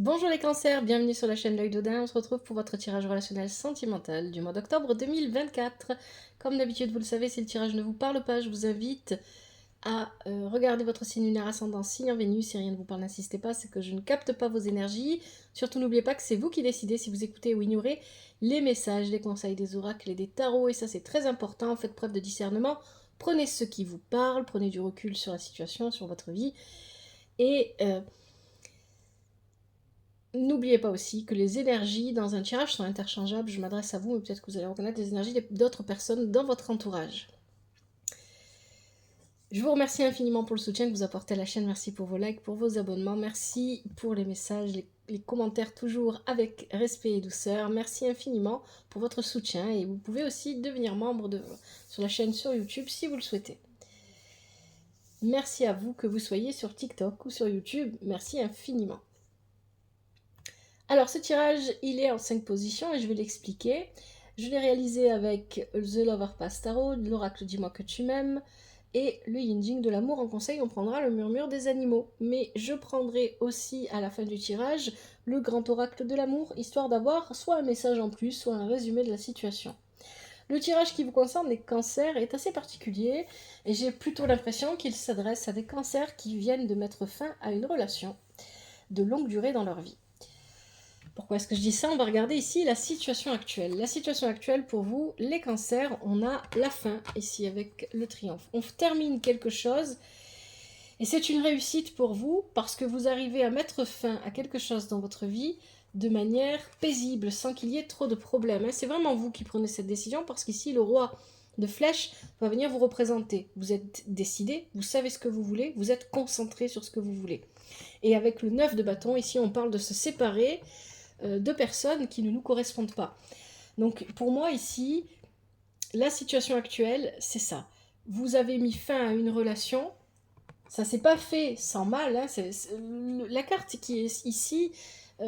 Bonjour les cancers, bienvenue sur la chaîne L'Œil d'Odin. On se retrouve pour votre tirage relationnel sentimental du mois d'octobre 2024. Comme d'habitude, vous le savez, si le tirage ne vous parle pas, je vous invite à regarder votre signe lunaire ascendant, signe en Vénus. Si rien ne vous parle, n'insistez pas, c'est que je ne capte pas vos énergies. Surtout, n'oubliez pas que c'est vous qui décidez si vous écoutez ou ignorez les messages, les conseils des oracles et des tarots. Et ça, c'est très important. Faites preuve de discernement. Prenez ce qui vous parle, prenez du recul sur la situation, sur votre vie. Et n'oubliez pas aussi que les énergies dans un tirage sont interchangeables. Je m'adresse à vous, mais peut-être que vous allez reconnaître des énergies d'autres personnes dans votre entourage. Je vous remercie infiniment pour le soutien que vous apportez à la chaîne. Merci pour vos likes, pour vos abonnements. Merci pour les messages, les commentaires toujours avec respect et douceur. Merci infiniment pour votre soutien. Et vous pouvez aussi devenir membre sur la chaîne sur YouTube si vous le souhaitez. Merci à vous, que vous soyez sur TikTok ou sur YouTube. Merci infiniment. Alors ce tirage, il est en 5 positions et je vais l'expliquer. Je l'ai réalisé avec The Lover Pass Tarot, l'oracle Dis-moi que tu m'aimes, et le Yin Jing de l'amour. En conseil, on prendra le murmure des animaux. Mais je prendrai aussi à la fin du tirage le grand oracle de l'amour, histoire d'avoir soit un message en plus, soit un résumé de la situation. Le tirage qui vous concerne, les cancers, est assez particulier et j'ai plutôt l'impression qu'il s'adresse à des cancers qui viennent de mettre fin à une relation de longue durée dans leur vie. Pourquoi est-ce que je dis ça? On va regarder ici la situation actuelle. La situation actuelle pour vous, les cancers, on a la fin ici avec le triomphe. On termine quelque chose et c'est une réussite pour vous parce que vous arrivez à mettre fin à quelque chose dans votre vie de manière paisible, sans qu'il y ait trop de problèmes. C'est vraiment vous qui prenez cette décision parce qu'ici, le roi de flèches va venir vous représenter. Vous êtes décidé, vous savez ce que vous voulez, vous êtes concentré sur ce que vous voulez. Et avec le 9 de bâton, ici, on parle de se séparer de personnes qui ne nous correspondent pas. Donc pour moi ici, la situation actuelle, c'est ça. Vous avez mis fin à une relation, ça s'est pas fait sans mal. Hein, la carte qui est ici,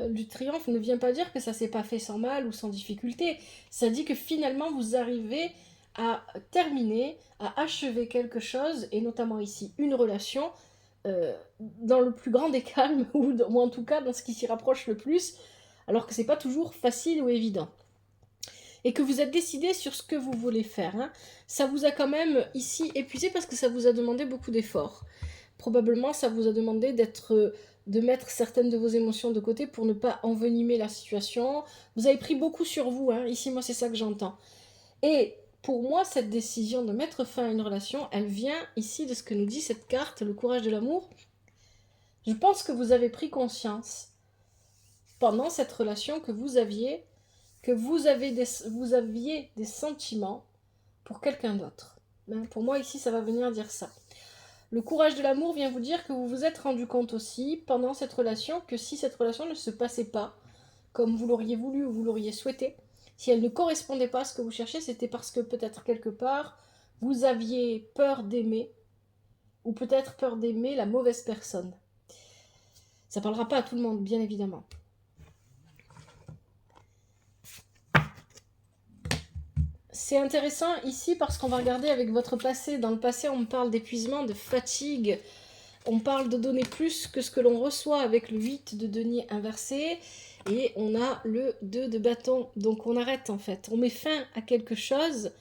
du triomphe, ne vient pas dire que ça s'est pas fait sans mal ou sans difficulté. Ça dit que finalement vous arrivez à terminer, à achever quelque chose, et notamment ici une relation, dans le plus grand des calmes, ou en tout cas dans ce qui s'y rapproche le plus, alors que c'est pas toujours facile ou évident. Et que vous êtes décidé sur ce que vous voulez faire. Hein. Ça vous a quand même ici épuisé parce que ça vous a demandé beaucoup d'efforts. Probablement ça vous a demandé de mettre certaines de vos émotions de côté pour ne pas envenimer la situation. Vous avez pris beaucoup sur vous, hein. Ici moi c'est ça que j'entends. Et pour moi cette décision de mettre fin à une relation, elle vient ici de ce que nous dit cette carte, le courage de l'amour. Je pense que vous avez pris conscience pendant cette relation que vous aviez des sentiments pour quelqu'un d'autre. Pour moi, ici, ça va venir dire ça. Le courage de l'amour vient vous dire que vous vous êtes rendu compte aussi, pendant cette relation, que si cette relation ne se passait pas comme vous l'auriez voulu ou vous l'auriez souhaité, si elle ne correspondait pas à ce que vous cherchez, c'était parce que peut-être quelque part, vous aviez peur d'aimer, ou peut-être peur d'aimer la mauvaise personne. Ça ne parlera pas à tout le monde, bien évidemment. C'est intéressant ici parce qu'on va regarder avec votre passé. Dans le passé, on parle d'épuisement, de fatigue. On parle de donner plus que ce que l'on reçoit avec le 8 de denier inversé. Et on a le 2 de bâton. Donc on arrête en fait. On met fin à quelque chose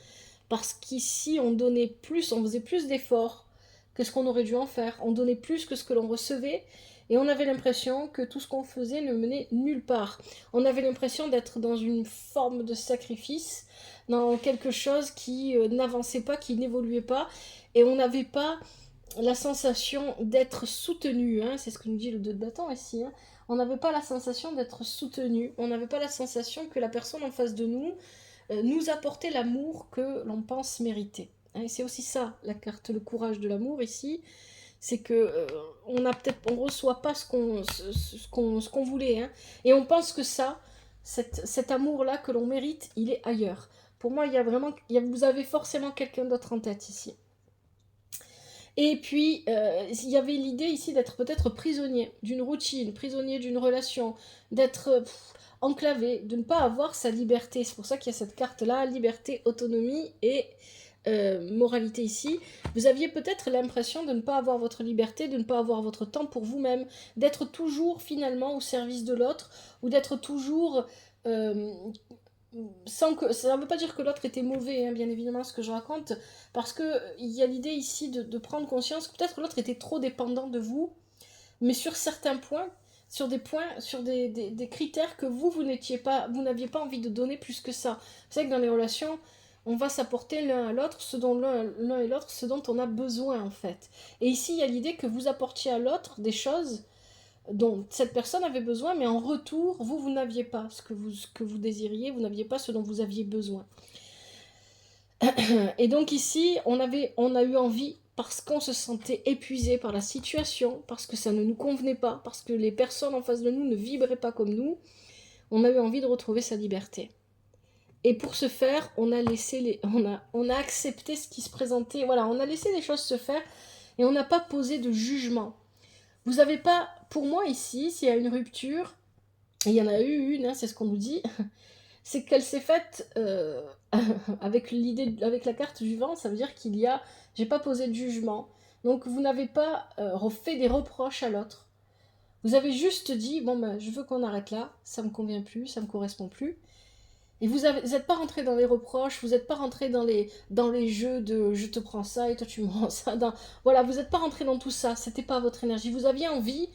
parce qu'ici, on donnait plus, on faisait plus d'efforts que ce qu'on aurait dû en faire. On donnait plus que ce que l'on recevait. Et on avait l'impression que tout ce qu'on faisait ne menait nulle part. On avait l'impression d'être dans une forme de sacrifice, dans quelque chose qui n'avançait pas, qui n'évoluait pas. Et on n'avait pas la sensation d'être soutenu. Hein, c'est ce que nous dit le 2 de bâton ici. Hein. On n'avait pas la sensation d'être soutenu. On n'avait pas la sensation que la personne en face de nous apportait l'amour que l'on pense mériter. Et c'est aussi ça, la carte, le courage de l'amour ici. C'est que on reçoit pas ce qu'on voulait. Hein. Et on pense que cet amour-là que l'on mérite, il est ailleurs. Pour moi, vous avez forcément quelqu'un d'autre en tête ici. Et puis, il y avait l'idée ici d'être peut-être prisonnier d'une routine, prisonnier d'une relation, d'être enclavé, de ne pas avoir sa liberté. C'est pour ça qu'il y a cette carte-là, liberté, autonomie et moralité ici, vous aviez peut-être l'impression de ne pas avoir votre liberté, de ne pas avoir votre temps pour vous-même, d'être toujours finalement au service de l'autre, ou d'être toujours... euh, sans que ça ne veut pas dire que l'autre était mauvais, hein, bien évidemment, ce que je raconte, parce que il y a l'idée ici de prendre conscience que peut-être que l'autre était trop dépendant de vous, mais sur certains points, sur des points, sur des critères que vous n'étiez pas, vous n'aviez pas envie de donner plus que ça. Vous savez que dans les relations, on va s'apporter l'un à l'autre, ce dont l'un et l'autre, ce dont on a besoin en fait. Et ici, il y a l'idée que vous apportiez à l'autre des choses dont cette personne avait besoin, mais en retour, vous n'aviez pas ce que vous désiriez, vous n'aviez pas ce dont vous aviez besoin. Et donc ici, on a eu envie, parce qu'on se sentait épuisé par la situation, parce que ça ne nous convenait pas, parce que les personnes en face de nous ne vibraient pas comme nous, on a eu envie de retrouver sa liberté. Et pour ce faire, on a accepté ce qui se présentait, voilà, on a laissé les choses se faire, et on n'a pas posé de jugement. Vous n'avez pas, pour moi ici, s'il y a une rupture, et il y en a eu une, hein, c'est ce qu'on nous dit, c'est qu'elle s'est faite avec l'idée, avec la carte du vent, ça veut dire j'ai pas posé de jugement. Donc vous n'avez pas fait des reproches à l'autre. Vous avez juste dit, bon ben je veux qu'on arrête là, ça me convient plus, ça me correspond plus. Et vous n'êtes pas rentré dans les reproches, vous n'êtes pas rentré dans les jeux de je te prends ça et toi tu me rends ça. Voilà, vous n'êtes pas rentré dans tout ça, c'était pas votre énergie. Vous aviez envie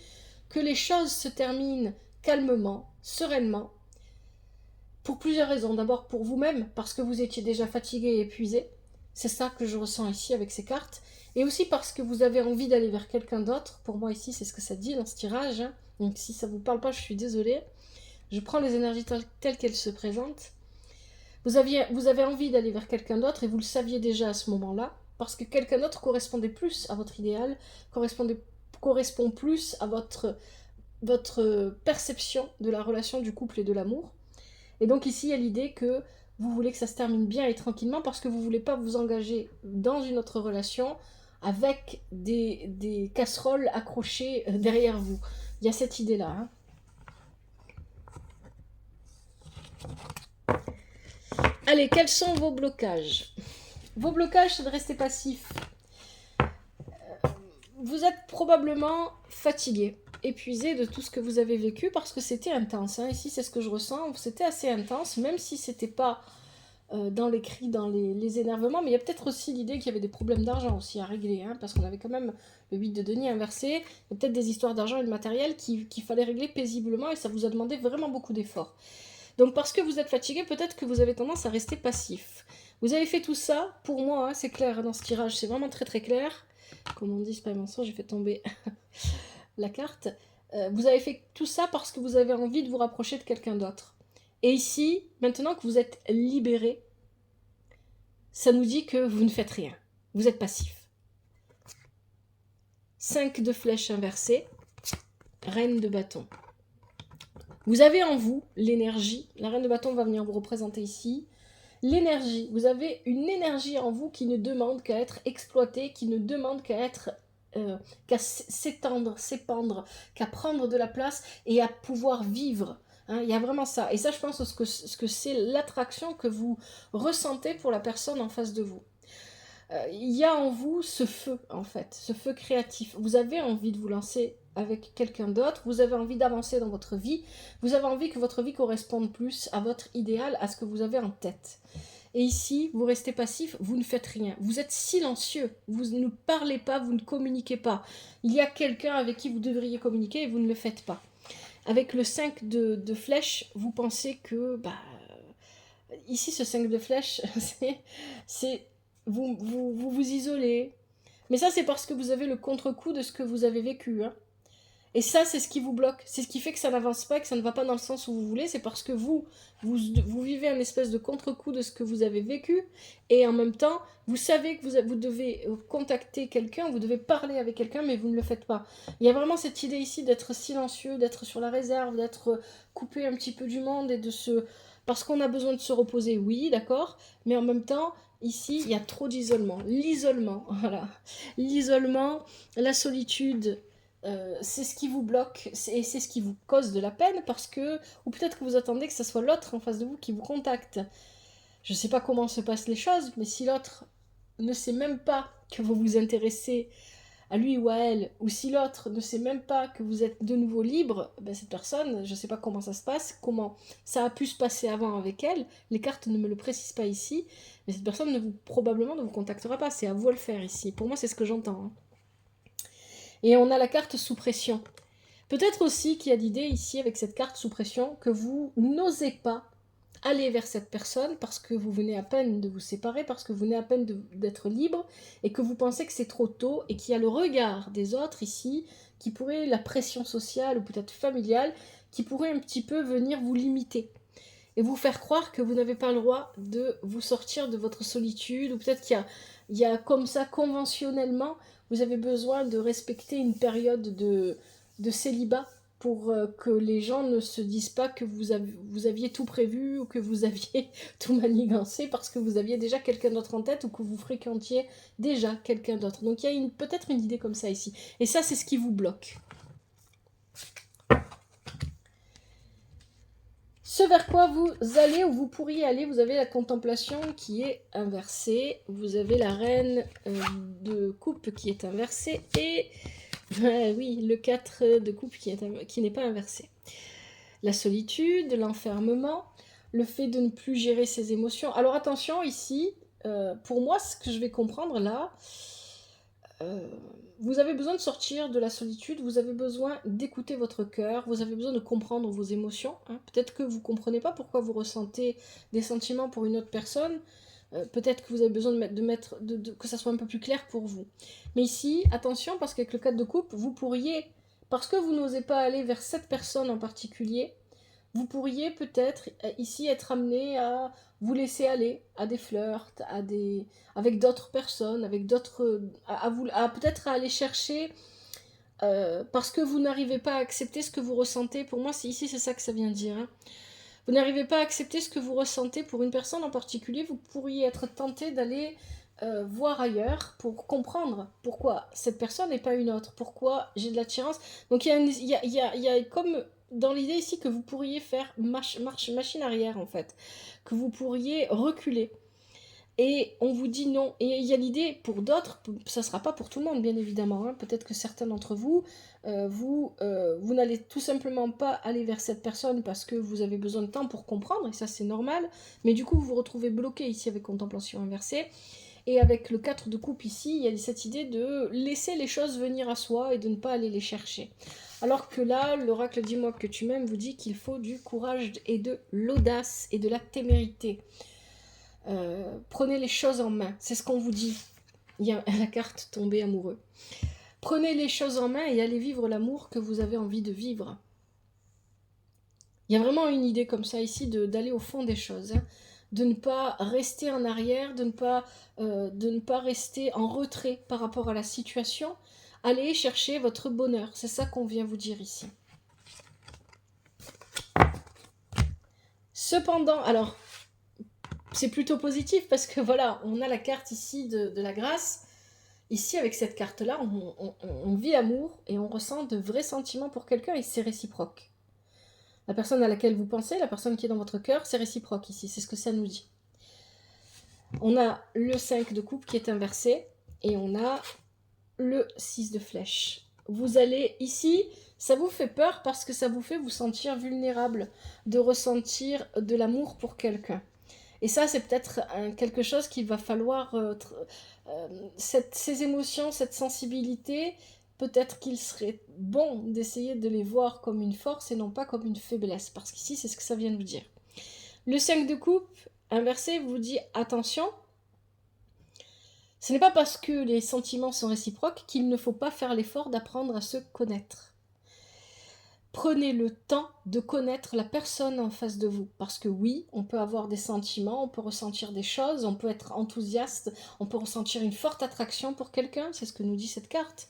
que les choses se terminent calmement, sereinement, pour plusieurs raisons. D'abord pour vous-même, parce que vous étiez déjà fatigué et épuisé. C'est ça que je ressens ici avec ces cartes. Et aussi parce que vous avez envie d'aller vers quelqu'un d'autre. Pour moi ici, c'est ce que ça dit dans ce tirage, hein. Donc si ça ne vous parle pas, je suis désolée. Je prends les énergies telles qu'elles se présentent. Vous avez envie d'aller vers quelqu'un d'autre et vous le saviez déjà à ce moment-là, parce que quelqu'un d'autre correspondait plus à votre idéal, correspond plus à votre perception de la relation du couple et de l'amour. Et donc ici, il y a l'idée que vous voulez que ça se termine bien et tranquillement parce que vous ne voulez pas vous engager dans une autre relation avec des casseroles accrochées derrière vous. Il y a cette idée-là, hein. Allez, quels sont vos blocages? Vos blocages, c'est de rester passif. Vous êtes probablement fatigué, épuisé de tout ce que vous avez vécu parce que c'était intense, hein. Ici, c'est ce que je ressens. C'était assez intense, même si c'était pas dans les cris, dans les énervements, mais il y a peut-être aussi l'idée qu'il y avait des problèmes d'argent aussi à régler, hein, parce qu'on avait quand même le 8 de denier inversé, il y a peut-être des histoires d'argent et de matériel qu'il fallait régler paisiblement et ça vous a demandé vraiment beaucoup d'efforts. Donc parce que vous êtes fatigué, peut-être que vous avez tendance à rester passif. Vous avez fait tout ça, pour moi, hein, c'est clair, dans ce tirage, c'est vraiment très très clair. Comme on dit, c'est pas un mensonge, j'ai fait tomber la carte. Vous avez fait tout ça parce que vous avez envie de vous rapprocher de quelqu'un d'autre. Et ici, maintenant que vous êtes libéré, ça nous dit que vous ne faites rien. Vous êtes passif. 5 de flèches inversées, reine de bâton. Vous avez en vous l'énergie, la reine de bâton va venir vous représenter ici, l'énergie, vous avez une énergie en vous qui ne demande qu'à être exploitée, qui ne demande qu'à s'étendre, s'épandre, qu'à prendre de la place et à pouvoir vivre. Hein, il y a vraiment ça. Et ça, je pense ce que c'est l'attraction que vous ressentez pour la personne en face de vous. Il y a en vous ce feu, en fait, ce feu créatif. Vous avez envie de vous lancer avec quelqu'un d'autre, vous avez envie d'avancer dans votre vie, vous avez envie que votre vie corresponde plus à votre idéal, à ce que vous avez en tête. Et ici, vous restez passif, vous ne faites rien. Vous êtes silencieux, vous ne parlez pas, vous ne communiquez pas. Il y a quelqu'un avec qui vous devriez communiquer et vous ne le faites pas. Avec le 5 de flèches, vous pensez que... ici, ce 5 de flèches, c'est vous isolez. Mais ça, c'est parce que vous avez le contre-coup de ce que vous avez vécu, hein. Et ça, c'est ce qui vous bloque. C'est ce qui fait que ça n'avance pas, que ça ne va pas dans le sens où vous voulez. C'est parce que vous vivez un espèce de contre-coup de ce que vous avez vécu. Et en même temps, vous savez que vous devez contacter quelqu'un, vous devez parler avec quelqu'un, mais vous ne le faites pas. Il y a vraiment cette idée ici d'être silencieux, d'être sur la réserve, d'être coupé un petit peu du monde et de se... Parce qu'on a besoin de se reposer, oui, d'accord. Mais en même temps, ici, il y a trop d'isolement. L'isolement, voilà. L'isolement, la solitude... c'est ce qui vous bloque et c'est ce qui vous cause de la peine parce que, ou peut-être que vous attendez que ce soit l'autre en face de vous qui vous contacte. Je ne sais pas comment se passent les choses, mais si l'autre ne sait même pas que vous vous intéressez à lui ou à elle, ou si l'autre ne sait même pas que vous êtes de nouveau libre, ben cette personne, je ne sais pas comment ça se passe, comment ça a pu se passer avant avec elle, les cartes ne me le précisent pas ici, mais cette personne probablement ne vous contactera pas, c'est à vous de le faire ici. Pour moi, c'est ce que j'entends. Hein. Et on a la carte sous pression. Peut-être aussi qu'il y a l'idée ici, avec cette carte sous pression, que vous n'osez pas aller vers cette personne parce que vous venez à peine de vous séparer, parce que vous venez à peine d'être libre et que vous pensez que c'est trop tôt et qu'il y a le regard des autres ici qui pourrait, la pression sociale ou peut-être familiale, qui pourrait un petit peu venir vous limiter et vous faire croire que vous n'avez pas le droit de vous sortir de votre solitude, ou peut-être qu'il y a comme ça conventionnellement, vous avez besoin de respecter une période de célibat pour que les gens ne se disent pas que vous aviez tout prévu ou que vous aviez tout manigancé parce que vous aviez déjà quelqu'un d'autre en tête ou que vous fréquentiez déjà quelqu'un d'autre. Donc il y a peut-être une idée comme ça ici. Et ça, c'est ce qui vous bloque. Ce vers quoi vous allez ou vous pourriez aller, vous avez la contemplation qui est inversée, vous avez la reine de coupe qui est inversée et oui, le 4 de coupe qui n'est pas inversé. La solitude, l'enfermement, le fait de ne plus gérer ses émotions. Alors attention ici, pour moi, ce que je vais comprendre là, vous avez besoin de sortir de la solitude, vous avez besoin d'écouter votre cœur, vous avez besoin de comprendre vos émotions. Hein. Peut-être que vous ne comprenez pas pourquoi vous ressentez des sentiments pour une autre personne. Peut-être que vous avez besoin que ça soit un peu plus clair pour vous. Mais ici, attention, parce qu'avec le 4 de coupe, vous pourriez, parce que vous n'osez pas aller vers cette personne en particulier, vous pourriez peut-être ici être amené à vous laisser aller à des flirts, avec d'autres personnes, avec d'autres, à peut-être à aller chercher parce que vous n'arrivez pas à accepter ce que vous ressentez. Pour moi, ici, c'est ça que ça vient dire. Hein. Vous n'arrivez pas à accepter ce que vous ressentez pour une personne en particulier, vous pourriez être tenté d'aller voir ailleurs pour comprendre pourquoi cette personne n'est pas une autre, pourquoi j'ai de l'attirance. Donc il y a comme dans l'idée ici que vous pourriez faire machine arrière en fait, que vous pourriez reculer. Et on vous dit non. Et il y a l'idée pour d'autres, ça ne sera pas pour tout le monde bien évidemment, hein. Peut-être que certains d'entre vous, vous n'allez tout simplement pas aller vers cette personne parce que vous avez besoin de temps pour comprendre, et ça c'est normal, mais du coup vous vous retrouvez bloqué ici avec contemplation inversée. Et avec le 4 de coupe ici, il y a cette idée de laisser les choses venir à soi et de ne pas aller les chercher. Alors que là, l'oracle Dis-moi que tu m'aimes vous dit qu'il faut du courage et de l'audace et de la témérité. Prenez les choses en main, c'est ce qu'on vous dit. Il y a la carte tomber amoureux. Prenez les choses en main et allez vivre l'amour que vous avez envie de vivre. Il y a vraiment une idée comme ça ici d'aller au fond des choses, hein, de ne pas rester en arrière, de ne pas rester en retrait par rapport à la situation. Allez chercher votre bonheur, c'est ça qu'on vient vous dire ici. Cependant, alors, c'est plutôt positif parce que voilà, on a la carte ici de la grâce. Ici, avec cette carte-là, on vit l'amour et on ressent de vrais sentiments pour quelqu'un et c'est réciproque. La personne à laquelle vous pensez, la personne qui est dans votre cœur, c'est réciproque ici, c'est ce que ça nous dit. On a le 5 de coupe qui est inversé et on a le 6 de flèche. Vous allez ici, ça vous fait peur parce que ça vous fait vous sentir vulnérable, de ressentir de l'amour pour quelqu'un. Et ça, c'est peut-être quelque chose qu'il va falloir... ces émotions, cette sensibilité, peut-être qu'il serait bon d'essayer de les voir comme une force et non pas comme une faiblesse. Parce qu'ici, c'est ce que ça vient de vous dire. Le 5 de coupe, inversé, vous dit attention. Ce n'est pas parce que les sentiments sont réciproques qu'il ne faut pas faire l'effort d'apprendre à se connaître. Prenez le temps de connaître la personne en face de vous. Parce que oui, on peut avoir des sentiments, on peut ressentir des choses, on peut être enthousiaste, on peut ressentir une forte attraction pour quelqu'un, c'est ce que nous dit cette carte.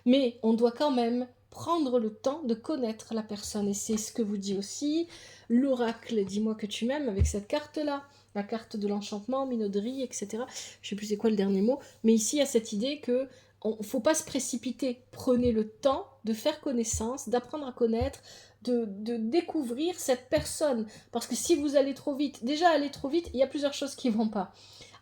Mais on doit quand même prendre le temps de connaître la personne. Et c'est ce que vous dit aussi l'oracle Dis-moi que tu m'aimes avec cette carte-là. La carte de l'enchantement, minauderie, etc. Je ne sais plus c'est quoi le dernier mot. Mais ici, il y a cette idée que il ne faut pas se précipiter. Prenez le temps de faire connaissance, d'apprendre à connaître, de découvrir cette personne. Parce que si vous allez trop vite, déjà aller trop vite, il y a plusieurs choses qui ne vont pas.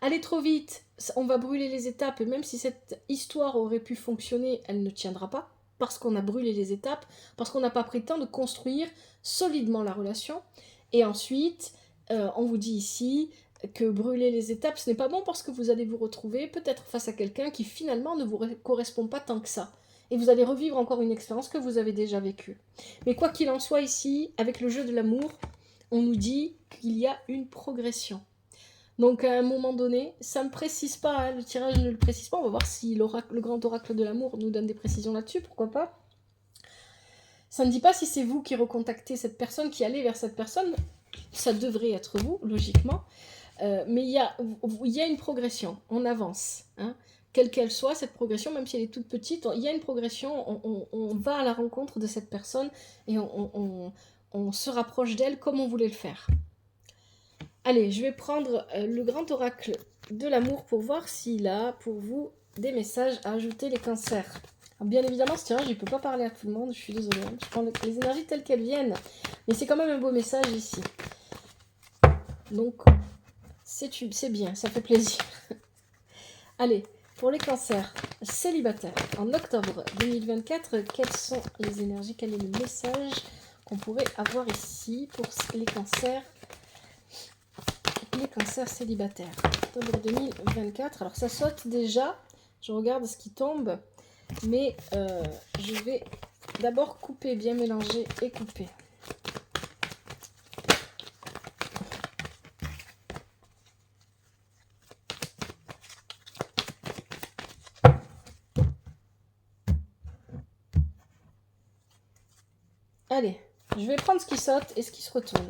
Aller trop vite, on va brûler les étapes, et même si cette histoire aurait pu fonctionner, elle ne tiendra pas, parce qu'on a brûlé les étapes, parce qu'on n'a pas pris le temps de construire solidement la relation. Et ensuite, on vous dit ici que brûler les étapes, ce n'est pas bon parce que vous allez vous retrouver peut-être face à quelqu'un qui finalement ne vous correspond pas tant que ça. Et vous allez revivre encore une expérience que vous avez déjà vécue. Mais quoi qu'il en soit ici, avec le jeu de l'amour, on nous dit qu'il y a une progression. Donc à un moment donné, ça ne précise pas, hein, le tirage ne le précise pas, on va voir si le grand oracle de l'amour nous donne des précisions là-dessus, pourquoi pas. Ça ne dit pas si c'est vous qui recontactez cette personne, qui allez vers cette personne, ça devrait être vous, logiquement, mais il y a une progression, on avance, hein. Quelle qu'elle soit, cette progression, même si elle est toute petite, il y a une progression, on va à la rencontre de cette personne et on se rapproche d'elle comme on voulait le faire. Allez, je vais prendre le grand oracle de l'amour pour voir s'il a pour vous des messages à ajouter, les cancers. Alors, bien évidemment, ce tirage, il ne peut pas parler à tout le monde, je suis désolée. Hein. Je prends les énergies telles qu'elles viennent, mais c'est quand même un beau message ici. Donc, c'est bien, ça fait plaisir. Allez, pour les cancers célibataires, en octobre 2024, quelles sont les énergies, quel est le message qu'on pourrait avoir ici pour les cancers célibataires. Octobre 2024, alors ça saute déjà, je regarde ce qui tombe, mais je vais d'abord couper, bien mélanger et couper. Allez, je vais prendre ce qui saute et ce qui se retourne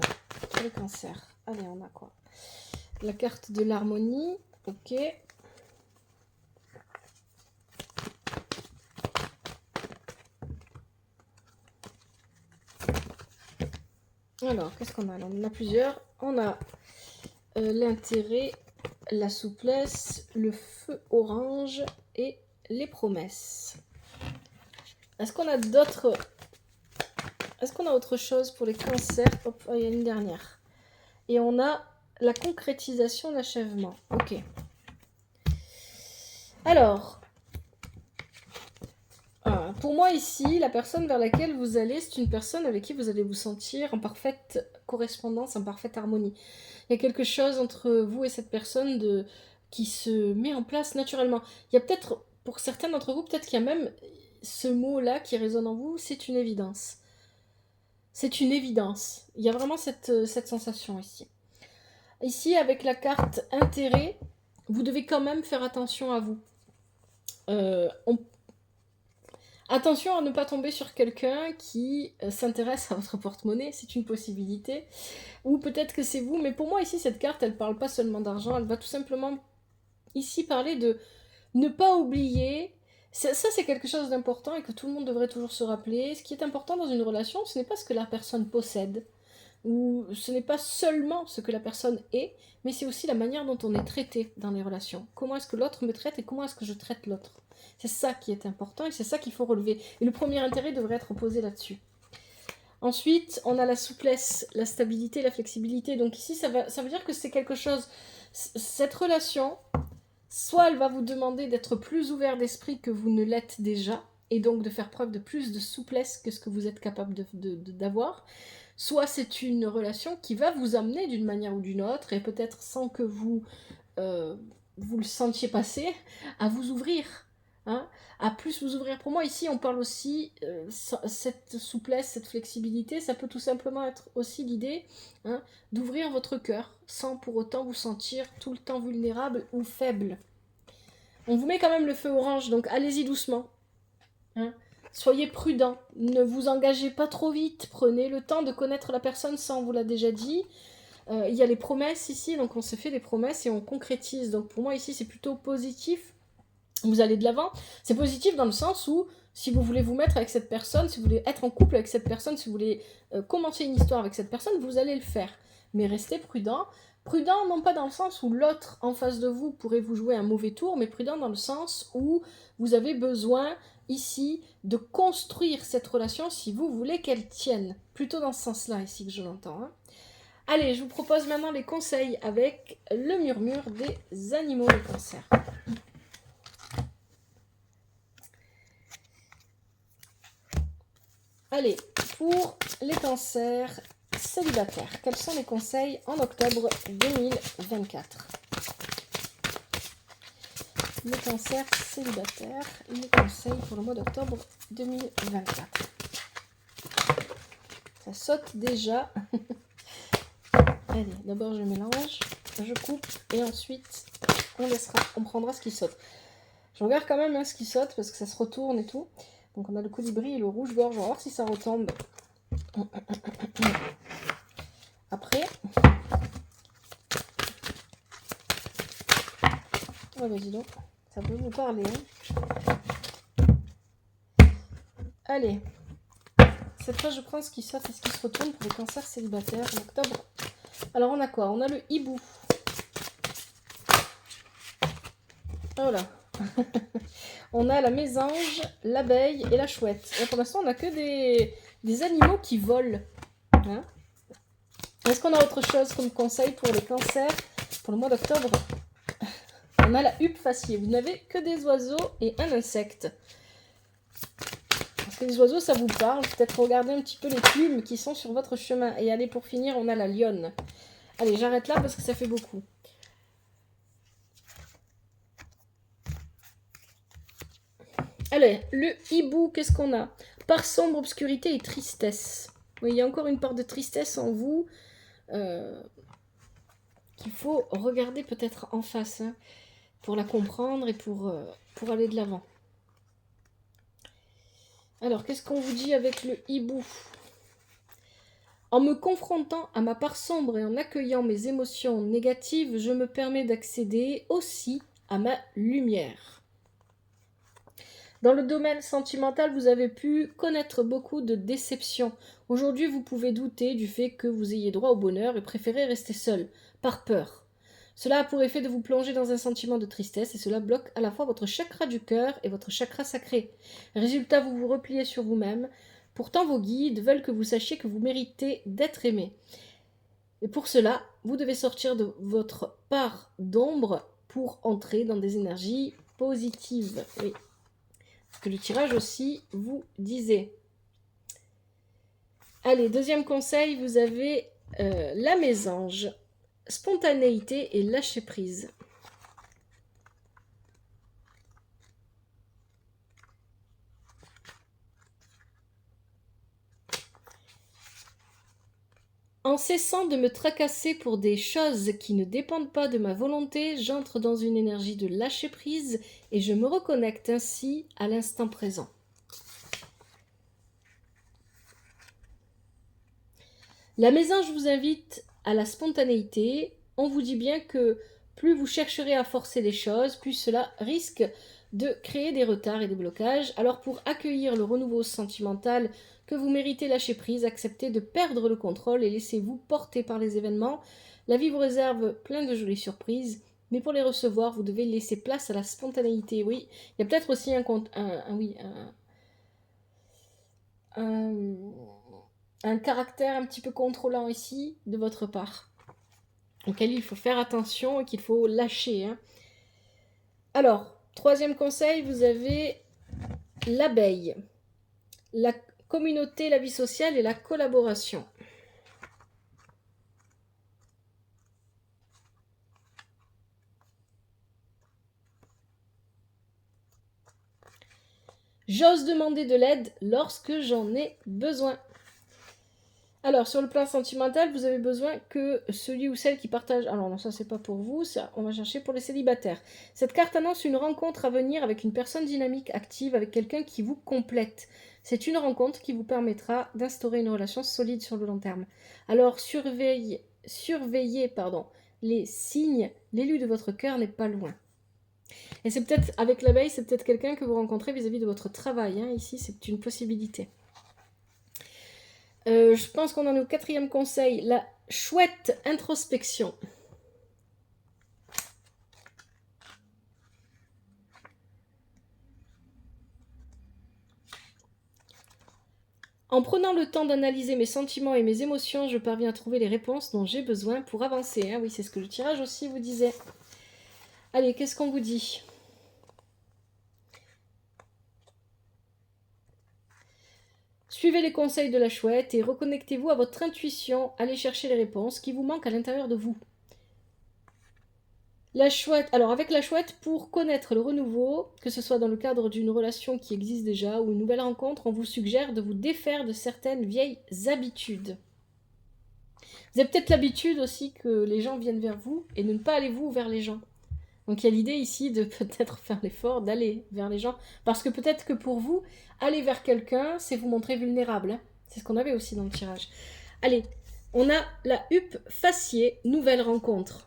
pour les cancers. Allez, on a quoi? La carte de l'harmonie, ok. Alors, qu'est-ce qu'on a? On en a plusieurs. On a l'intérêt, la souplesse, le feu orange et les promesses. Est-ce qu'on a d'autres... Est-ce qu'on a autre chose pour les cancers? Hop, il y a une dernière. Et on a la concrétisation, l'achèvement. Ok. Alors, pour moi ici, la personne vers laquelle vous allez, c'est une personne avec qui vous allez vous sentir en parfaite correspondance, en parfaite harmonie. Il y a quelque chose entre vous et cette personne qui se met en place naturellement. Il y a peut-être, pour certains d'entre vous, peut-être qu'il y a même ce mot-là qui résonne en vous, c'est une évidence. C'est une évidence. Il y a vraiment cette sensation ici. Ici, avec la carte intérêt, vous devez quand même faire attention à vous. Attention à ne pas tomber sur quelqu'un qui s'intéresse à votre porte-monnaie, c'est une possibilité. Ou peut-être que c'est vous, mais pour moi ici, cette carte, elle ne parle pas seulement d'argent, elle va tout simplement ici parler de ne pas oublier. Ça, c'est quelque chose d'important et que tout le monde devrait toujours se rappeler. Ce qui est important dans une relation, ce n'est pas ce que la personne possède, ou ce n'est pas seulement ce que la personne est, mais c'est aussi la manière dont on est traité dans les relations. Comment est-ce que l'autre me traite et comment est-ce que je traite l'autre. C'est ça qui est important et c'est ça qu'il faut relever. Et le premier intérêt devrait être posé là-dessus. Ensuite, on a la souplesse, la stabilité, la flexibilité. Donc ici, ça veut dire que c'est quelque chose... Cette relation, soit elle va vous demander d'être plus ouvert d'esprit que vous ne l'êtes déjà, et donc de faire preuve de plus de souplesse que ce que vous êtes capable d'avoir, soit c'est une relation qui va vous amener d'une manière ou d'une autre, et peut-être sans que vous le sentiez passer, à vous ouvrir. Hein, à plus vous ouvrir. Pour moi, ici, on parle aussi cette souplesse, cette flexibilité, ça peut tout simplement être aussi l'idée d'ouvrir votre cœur sans pour autant vous sentir tout le temps vulnérable ou faible. On vous met quand même le feu orange, donc allez-y doucement. Soyez prudent, ne vous engagez pas trop vite, prenez le temps de connaître la personne, ça on vous l'a déjà dit. Il y a les promesses ici, donc on se fait des promesses et on concrétise. Donc pour moi ici, c'est plutôt positif. Vous allez de l'avant. C'est positif dans le sens où si vous voulez vous mettre avec cette personne, si vous voulez être en couple avec cette personne, si vous voulez commencer une histoire avec cette personne, vous allez le faire. Mais restez prudent. Prudent non pas dans le sens où l'autre en face de vous pourrait vous jouer un mauvais tour, mais prudent dans le sens où vous avez besoin ici de construire cette relation si vous voulez qu'elle tienne. Plutôt dans ce sens-là ici que je l'entends. Allez, je vous propose maintenant les conseils avec le murmure des animaux, les cancers. Allez, pour les cancers célibataires, quels sont les conseils en octobre 2024? Les cancers célibataires, les conseils pour le mois d'octobre 2024. Ça saute déjà. Allez, d'abord je mélange, je coupe et ensuite on prendra ce qui saute. Je regarde quand même ce qui saute parce que ça se retourne et tout. Donc on a le colibri et le rouge-gorge, on va voir si ça retombe. Après. Ouais, vas-y donc, ça peut vous parler. Allez, cette fois je prends ce qui saute et ce qui se retourne pour les cancers célibataires en octobre. Alors on a quoi? On a le hibou. Oh là. On a la mésange, l'abeille et la chouette. Et pour l'instant, on n'a que des animaux qui volent. Hein? Est-ce qu'on a autre chose comme conseil pour les cancers pour le mois d'octobre? On a la huppe faciée. Vous n'avez que des oiseaux et un insecte. Est-ce que les oiseaux, ça vous parle? Peut-être regarder un petit peu les plumes qui sont sur votre chemin. Et allez, pour finir, on a la lionne. Allez, j'arrête là parce que ça fait beaucoup. Allez, le hibou, qu'est-ce qu'on a? Par sombre obscurité et tristesse. Oui, il y a encore une part de tristesse en vous qu'il faut regarder peut-être en face hein, pour la comprendre et pour aller de l'avant. Alors, qu'est-ce qu'on vous dit avec le hibou? En me confrontant à ma part sombre et en accueillant mes émotions négatives, je me permets d'accéder aussi à ma lumière. Dans le domaine sentimental, vous avez pu connaître beaucoup de déceptions. Aujourd'hui, vous pouvez douter du fait que vous ayez droit au bonheur et préférez rester seul, par peur. Cela a pour effet de vous plonger dans un sentiment de tristesse et cela bloque à la fois votre chakra du cœur et votre chakra sacré. Résultat, vous vous repliez sur vous-même. Pourtant, vos guides veulent que vous sachiez que vous méritez d'être aimé. Et pour cela, vous devez sortir de votre part d'ombre pour entrer dans des énergies positives. Oui. Ce que le tirage aussi vous disait. Allez, deuxième conseil, vous avez la mésange. Spontanéité et lâcher prise. En cessant de me tracasser pour des choses qui ne dépendent pas de ma volonté, j'entre dans une énergie de lâcher prise et je me reconnecte ainsi à l'instant présent. La mésange vous invite à la spontanéité. On vous dit bien que plus vous chercherez à forcer les choses, plus cela risque de créer des retards et des blocages. Alors pour accueillir le renouveau sentimental que vous méritez, lâcher prise, acceptez de perdre le contrôle et laissez-vous porter par les événements. La vie vous réserve plein de jolies surprises, mais pour les recevoir, vous devez laisser place à la spontanéité. Oui, il y a peut-être aussi un caractère un petit peu contrôlant ici de votre part, auquel il faut faire attention et qu'il faut lâcher. Hein. Alors, troisième conseil, vous avez l'abeille, la communauté, la vie sociale et la collaboration. J'ose demander de l'aide lorsque j'en ai besoin. Alors, sur le plan sentimental, vous avez besoin que celui ou celle qui partage... Alors non, ça c'est pas pour vous, ça on va chercher pour les célibataires. Cette carte annonce une rencontre à venir avec une personne dynamique, active, avec quelqu'un qui vous complète. C'est une rencontre qui vous permettra d'instaurer une relation solide sur le long terme. Alors, surveillez les signes, l'élu de votre cœur n'est pas loin. Et c'est peut-être, avec l'abeille, c'est peut-être quelqu'un que vous rencontrez vis-à-vis de votre travail. Hein. Ici, c'est une possibilité. Je pense qu'on en est au quatrième conseil, la chouette introspection. En prenant le temps d'analyser mes sentiments et mes émotions, je parviens à trouver les réponses dont j'ai besoin pour avancer. Ah oui, c'est ce que le tirage aussi vous disait. Allez, qu'est-ce qu'on vous dit ? Suivez les conseils de la chouette et reconnectez-vous à votre intuition. Allez chercher les réponses qui vous manquent à l'intérieur de vous. La chouette, alors avec la chouette, pour connaître le renouveau, que ce soit dans le cadre d'une relation qui existe déjà ou une nouvelle rencontre, on vous suggère de vous défaire de certaines vieilles habitudes. Vous avez peut-être l'habitude aussi que les gens viennent vers vous et de ne pas aller vous vers les gens. Donc il y a l'idée ici de peut-être faire l'effort d'aller vers les gens. Parce que peut-être que pour vous, aller vers quelqu'un, c'est vous montrer vulnérable. Hein. C'est ce qu'on avait aussi dans le tirage. Allez, on a la huppe faciès, nouvelle rencontre.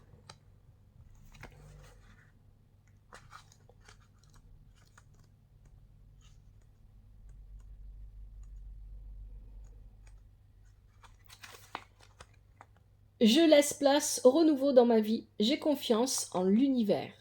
Je laisse place au renouveau dans ma vie. J'ai confiance en l'univers.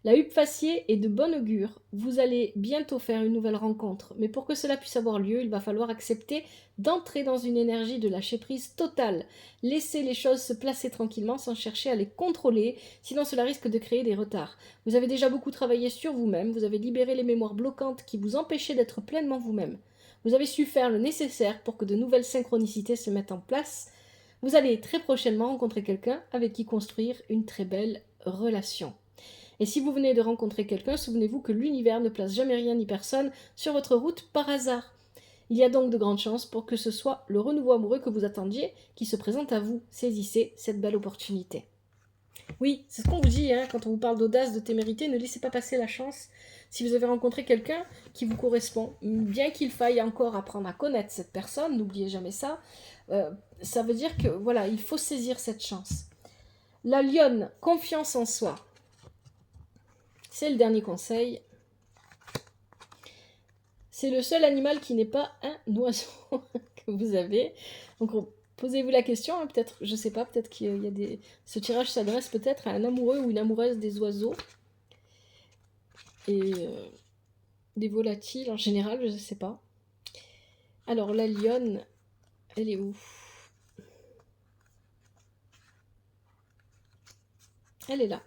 La huppe faciès est de bon augure. Vous allez bientôt faire une nouvelle rencontre. Mais pour que cela puisse avoir lieu, il va falloir accepter d'entrer dans une énergie de lâcher prise totale. Laissez les choses se placer tranquillement sans chercher à les contrôler, sinon cela risque de créer des retards. Vous avez déjà beaucoup travaillé sur vous-même, vous avez libéré les mémoires bloquantes qui vous empêchaient d'être pleinement vous-même. Vous avez su faire le nécessaire pour que de nouvelles synchronicités se mettent en place. Vous allez très prochainement rencontrer quelqu'un avec qui construire une très belle relation. Et si vous venez de rencontrer quelqu'un, souvenez-vous que l'univers ne place jamais rien ni personne sur votre route par hasard. Il y a donc de grandes chances pour que ce soit le renouveau amoureux que vous attendiez qui se présente à vous. Saisissez cette belle opportunité. Oui, c'est ce qu'on vous dit hein, quand on vous parle d'audace, de témérité, ne laissez pas passer la chance. Si vous avez rencontré quelqu'un qui vous correspond, bien qu'il faille encore apprendre à connaître cette personne, n'oubliez jamais ça, ça veut dire que voilà, il faut saisir cette chance. La lionne, confiance en soi. C'est le dernier conseil. C'est le seul animal qui n'est pas un oiseau que vous avez. Donc posez-vous la question, hein, peut-être, je sais pas, peut-être qu'il y a des... Ce tirage s'adresse peut-être à un amoureux ou une amoureuse des oiseaux. Et des volatiles en général, je sais pas. Alors la lionne, elle est où ? Elle est là.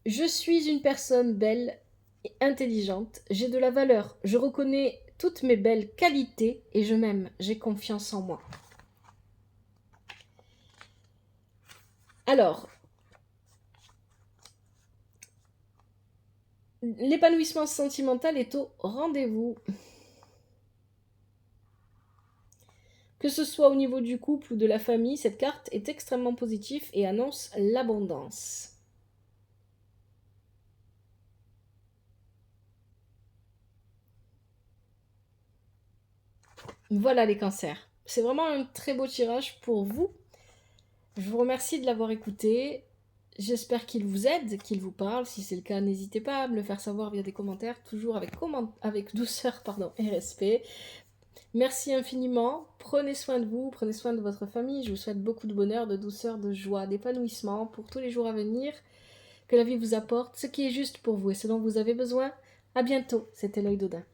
Je suis une personne belle et intelligente. J'ai de la valeur. Je reconnais toutes mes belles qualités et je m'aime. J'ai confiance en moi. Alors, l'épanouissement sentimental est au rendez-vous. Que ce soit au niveau du couple ou de la famille, cette carte est extrêmement positive et annonce l'abondance. Voilà les cancers. C'est vraiment un très beau tirage pour vous. Je vous remercie de l'avoir écouté. J'espère qu'il vous aide, qu'il vous parle. Si c'est le cas, n'hésitez pas à me le faire savoir via des commentaires, toujours avec douceur et respect. Merci infiniment. Prenez soin de vous, prenez soin de votre famille. Je vous souhaite beaucoup de bonheur, de douceur, de joie, d'épanouissement pour tous les jours à venir. Que la vie vous apporte ce qui est juste pour vous et ce dont vous avez besoin. À bientôt. C'était l'œil d'Odin.